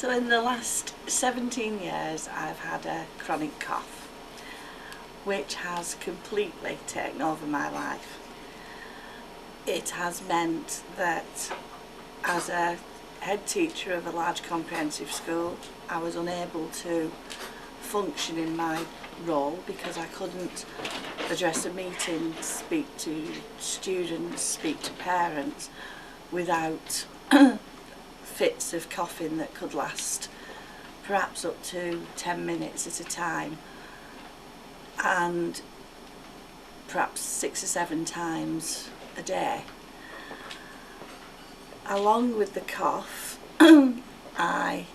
So in the last 17 years I've had a chronic cough which has completely taken over my life. It has meant that as a head teacher of a large comprehensive school I was unable to function in my role because I couldn't address a meeting, speak to students, speak to parents without fits of coughing that could last perhaps up to 10 minutes at a time, and perhaps 6 or 7 times a day. Along with the cough I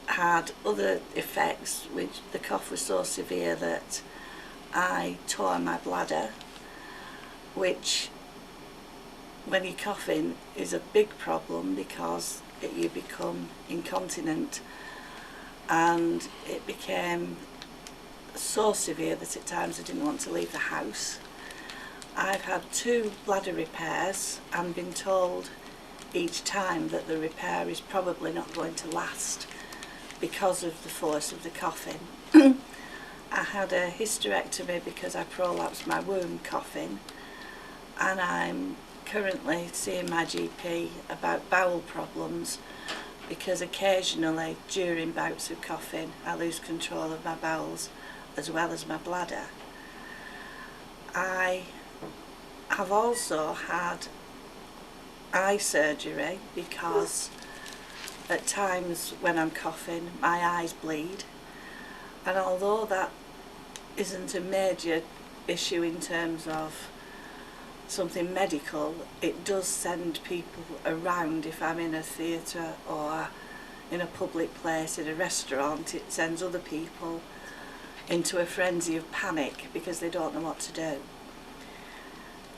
had other effects, which the cough was so severe that I tore my bladder, which when you're coughing is a big problem because you become incontinent, and it became so severe that at times I didn't want to leave the house. I've had 2 bladder repairs and been told each time that the repair is probably not going to last because of the force of the coughing. I had a hysterectomy because I prolapsed my womb coughing, and I'm currently seeing my GP about bowel problems because occasionally during bouts of coughing I lose control of my bowels as well as my bladder. I have also had eye surgery because at times when I'm coughing my eyes bleed, and although that isn't a major issue in terms of something medical, it does send people around. If I'm in a theatre or in a public place, in a restaurant, it sends other people into a frenzy of panic because they don't know what to do.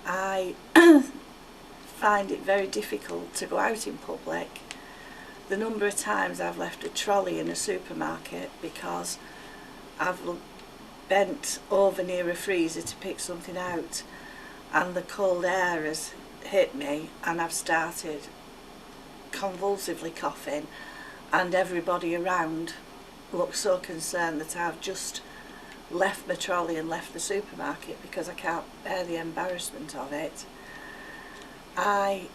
I find it very difficult to go out in public. The number of times I've left a trolley in a supermarket because I've bent over near a freezer to pick something out, and the cold air has hit me and I've started convulsively coughing, and everybody around looks so concerned that I've just left my trolley and left the supermarket because I can't bear the embarrassment of it. I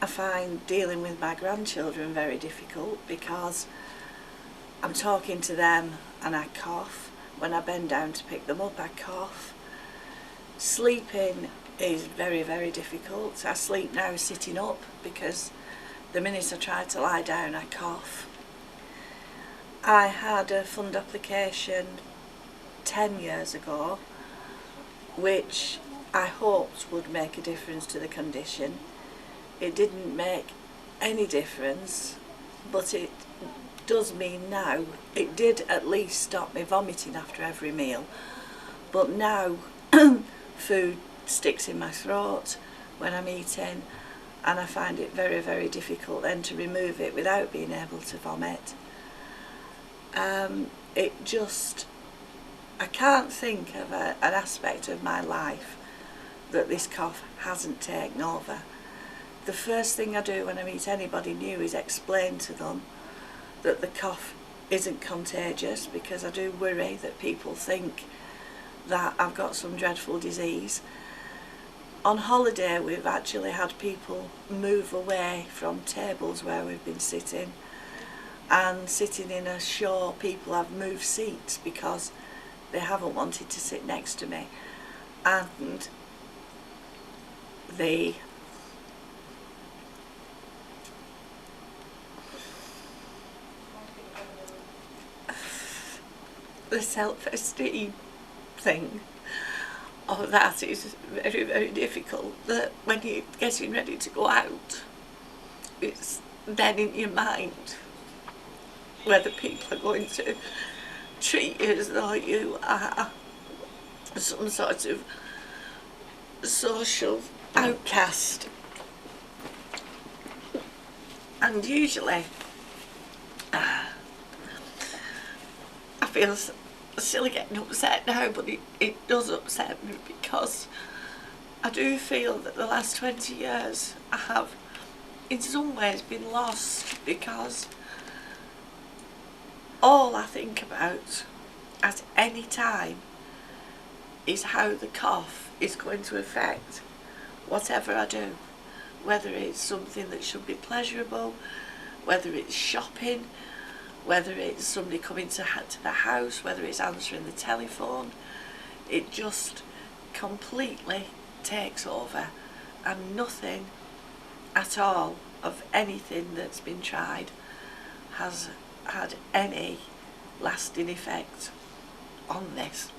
find dealing with my grandchildren very difficult because I'm talking to them and I cough. When I bend down to pick them up I cough. Sleeping is very, very difficult. I sleep now sitting up because the minute I try to lie down I cough. I had a fund application 10 years ago which I hoped would make a difference to the condition. It didn't make any difference, but it does mean now, it did at least stop me vomiting after every meal, but now food sticks in my throat when I'm eating, and I find it very, very difficult then to remove it without being able to vomit. I can't think of an aspect of my life that this cough hasn't taken over. The first thing I do when I meet anybody new is explain to them that the cough isn't contagious, because I do worry that people think that I've got some dreadful disease. On holiday we've actually had people move away from tables where we've been sitting, and sitting in a show people have moved seats because they haven't wanted to sit next to me, and the self-esteem thing of that is very, very difficult. That when you're getting ready to go out, it's then in your mind whether people are going to treat you as though you are some sort of social outcast. And usually I feel silly getting upset now, but it does upset me because I do feel that the last 20 years I have in some ways been lost, because all I think about at any time is how the cough is going to affect whatever I do, whether it's something that should be pleasurable, whether it's shopping, whether it's somebody coming to the house, whether it's answering the telephone. It just completely takes over, and nothing at all of anything that's been tried has had any lasting effect on this.